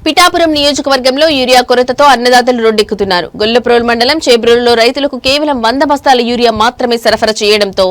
పిఠాపురం నియోజకవర్గంలో యూరియా కొరతతో అన్నదాతలు రోడ్డెక్కుతున్నారు. గొల్లప్రోలు మండలం చేబ్రోలులో రైతులకు కేవలం 100 బస్తాల యూరియా మాత్రమే సరఫరా చేయడంతో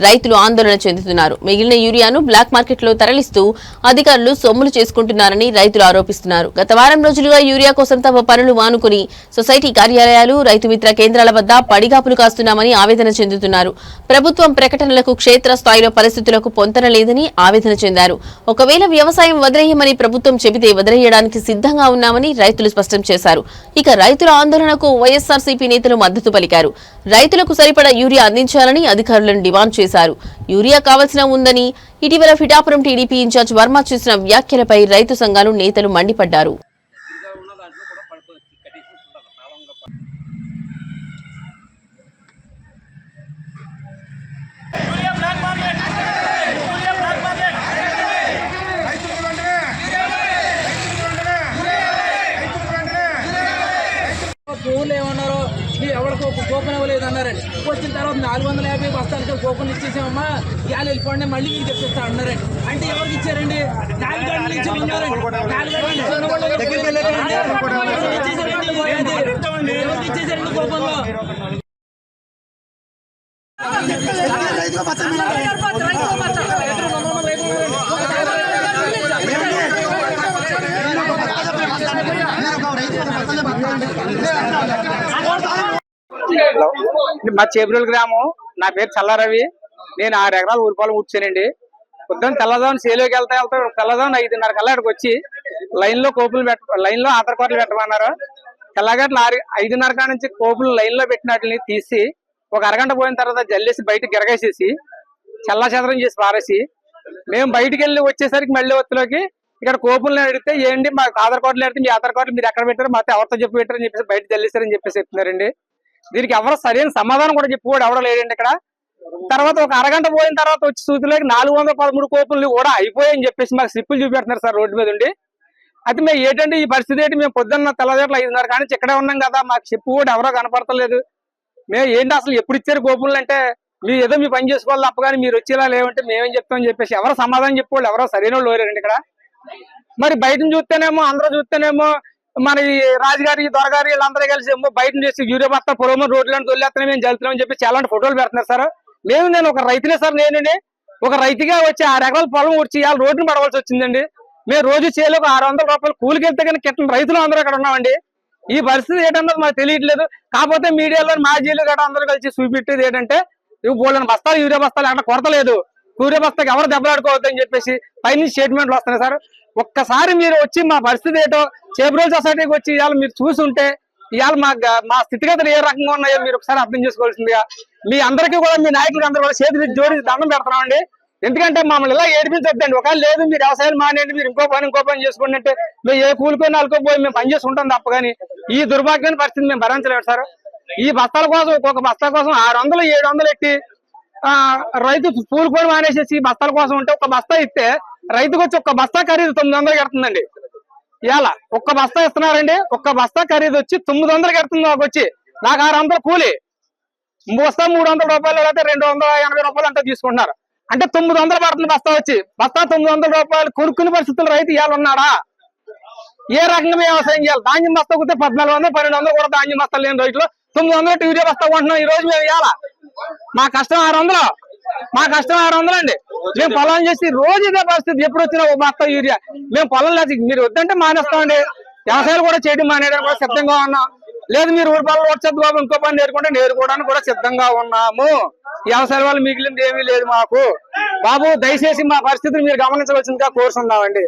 రైతులు ఆందోళన చెందుతున్నారు. మిగిలిన యూరియాను బ్లాక్ మార్కెట్లో తరలిస్తూ అధికారులు సొమ్ములు చేసుకుంటున్నారని రైతులు ఆరోపిస్తున్నారు. గత వారం రోజులుగా యూరియా కోసం తమ పనులు మానుకుని సొసైటీ కార్యాలయాలు, రైతు మిత్ర కేంద్రాల వద్ద పడిగాపులు కాస్తున్నామని ఆవేదన చెందుతున్నారు. ప్రభుత్వం ప్రకటనలకు క్షేత్రస్థాయిలో పరిస్థితులకు పొంతన లేదని ఆవేదన చెందారు. ఒకవేళ వ్యవసాయం వదిలేయమని ప్రభుత్వం చెబితే వదిలేయడానికి సిద్ధంగా ఉన్నామని రైతులు స్పష్టం చేశారు. ఇక రైతుల ఆందోళనకు వైఎస్ఆర్సీపీ నేతలు మద్దతు పలికారు. రైతులకు సరిపడా యూరియా అందించాలని అధికారులను డిమాండ్ చేశారు. యూరియా కావాల్సిన ఉందని ఇటీవల పిఠాపురం టీడీపీ ఇన్ఛార్జ్ వర్మ చేసిన వ్యాఖ్యలపై రైతు సంఘాలు నేతలు మండిపడ్డారు. ఊళ్ళో ఏమన్నారు, ఎవరికి ఒక కూపన్ ఇవ్వలేదు అన్నారండి. వచ్చిన తర్వాత 450 బస్తాలకి కూపన్ ఇచ్చేసామమ్మా, ఇవాళ వెళ్ళిపోండి మళ్ళీ మీకు తెప్పిస్తా అన్నారండి. అంటే ఎవరికి ఇచ్చారండి? 4 గంటల నుంచి ఉన్నారండి. 4 గంటల నుంచి ఉన్న వాళ్ళకి ఎవరికి ఇచ్చేసారండి కూపన్లో? మా చేబ్రోలు గ్రామం. నా పేరు చల్లారవి. నేను 6 ఎకరాలు ఊరి పొలం కూర్చానండి. పొద్దున్న తెల్లదాం సేలోకి వెళ్తా తెల్లదాం 5:30 కల్లా అక్కడికి వచ్చి లైన్లో ఆధార్ కార్డులు పెట్టమన్నారు. తెల్లగట్ల 5:30 కాడ నుంచి కోపులు లైన్లో పెట్టిన వాటిని తీసి ఒక అరగంట పోయిన తర్వాత జల్లేసి బయటకు గిరగేసేసి చల్లాచెదరం చేసి పారేసి మేము బయటికి వెళ్ళి వచ్చేసరికి మళ్ళీ ఒత్తులోకి ఇక్కడ కోపులను అడిగితే ఏంటి మా ఆధార్ కార్డులు అడిగితే మీ ఆధార్ కార్డులు మీరు ఎక్కడ పెట్టారు, మాతో ఎవరితో చెప్పి పెట్టారని చెప్పేసి బయట జల్లేశారని చెప్పేసి చెప్తున్నారండి. దీనికి ఎవరు సరైన సమాధానం కూడా చెప్పుకోడు ఎవడో లేదండి ఇక్కడ. తర్వాత ఒక అరగంట పోయిన తర్వాత వచ్చి సూతులోకి 413 కోపులు కూడా అయిపోయాయని చెప్పేసి మాకు స్లిప్పులు చూపెడుతున్నారు సార్ రోడ్డు మీద ఉండి. అయితే మేము ఏంటంటే ఈ పరిస్థితి ఏంటి, మేము పొద్దున్న తెల్లదేట్ల 5:30 కానీ ఇక్కడే ఉన్నాం కదా, మాకు చెప్పు కూడా ఎవరో కనపడతలేదు. మేము ఏంటి అసలు ఎప్పుడు ఇచ్చారు కోపులు అంటే, మీరు ఏదో మీ పని చేసుకోవాలి తప్ప కానీ మీరు వచ్చేలా లేవంటే మేమేం చెప్తామని చెప్పేసి ఎవరో సమాధానం చెప్పుకోవాలి ఎవరో సరైన వాళ్ళు లేరండి ఇక్కడ. మరి బయటను చూస్తేనేమో అందరూ చూస్తేనేమో మన రాజుగారి దొరగారి వీళ్ళందరూ కలిసి ఏమో బయట చేసి యూరియా బస్తా పొలం రోడ్లను తొలిస్తున్నాం మేము జల్తున్నామని చెప్పి చాలా ఫోటోలు పెడుతున్నారు సార్. నేను ఒక రైతులే సార్. నేనండి ఒక రైతుగా వచ్చి 6 ఎకరాల పొలం వచ్చి ఇవాళ రోడ్డును పడవలసి వచ్చిందండి. మేము రోజు చేలోకి 600 రూపాయలు కూలికి వెళ్తే కానీ కిట్టిన రైతులు అందరూ అక్కడ ఉన్నామండి. ఈ పరిస్థితి ఏంటన్నది మాకు తెలియట్లేదు. కాకపోతే మీడియాలో మాజీలు గట్రా అందరూ కలిసి చూపెట్టేది ఏంటంటే బోళ్ళని బస్తాలు యూరియా బస్తాలు అక్కడ కొరత లేదు, యూరియా బస్తాకి ఎవరు దెబ్బలాడుకోవద్దు అని చెప్పేసి పైన స్టేట్మెంట్లు వస్తున్నాయి సార్. ఒక్కసారి మీరు వచ్చి మా పరిస్థితి ఏంటో చేబ్రోలు సొసైటీకి వచ్చి ఇవాళ మీరు చూసుంటే ఇవాళ మా స్థితిగతులు ఏ రకంగా ఉన్నాయో మీరు ఒకసారి అర్థం చేసుకోవాల్సిందిగా. మీ అందరికీ కూడా మీ నాయకులు అందరూ కూడా చేతులు జోడి దండం పెడుతున్నామండి. ఎందుకంటే మమ్మల్ని ఇలా ఏడిపించొద్దండి. ఒకవేళ లేదు మీరు వ్యవసాయం మానేయండి, మీరు ఇంకో పని చేసుకోండి అంటే మేము ఏ కూలిపోయినా అలుకోపోయి మేము పని చేసుకుంటాం తప్ప కానీ ఈ దుర్భాగ్యమైన పరిస్థితి మేము భరించలేము సార్. ఈ బస్తాల కోసం ఒక్కొక్క బస్తా కోసం 600 700 ఎట్టి రైతు కూలిపోయి మానేసేసి బస్తాల కోసం ఉంటే ఒక బస్తా ఇస్తే రైతుకు వచ్చి ఒక్క బస్తా ఖరీదు 900 కడుతుందండి. ఇవాళ ఒక్క బస్తా ఇస్తున్నారండి. ఒక్క బస్తా ఖరీదు వచ్చి 900 కడుతుంది. నాకు వచ్చి నాకు 600 కూలి, బస్తా 300 రూపాయలు లేకపోతే 280 రూపాయలు అంతా తీసుకుంటున్నారు. అంటే 900 పడుతుంది బస్తా వచ్చి. బస్తా 900 రూపాయలు కొనుక్కునే పరిస్థితులు రైతు ఇవాళ ఉన్నాడా? ఏ రకంగా వ్యవసాయం చేయాలి? ధాన్యం బస్తా కుతే 1400 1200 కూడా ధాన్యం బస్తాలు లేని రైతులు 900 యూరియా బస్తా కొంటున్నాం. ఈ రోజు మేము ఇవాళ మా కష్టం 600, మా కష్టం 600 అండి. మేము పొలం చేసి రోజు ఇదే పరిస్థితి. ఎప్పుడు వచ్చినా ఒక బస్తా యూరియా. మేము పొలం లేదు, మీరు వద్దంటే మానేస్తామండి. వ్యవసాయాలు కూడా చేయడం మానేయడానికి కూడా సిద్ధంగా ఉన్నాం. లేదు మీరు ఊరి పొలం వచ్చేది బాబు ఇంకో పని నేర్చుకోవడానికి కూడా సిద్ధంగా ఉన్నాము. వ్యవసాయం వల్ల మిగిలింది ఏమీ లేదు మాకు. బాబు దయచేసి మా పరిస్థితిని మీరు గమనించవలసిందిగా కోరుతున్నామండి.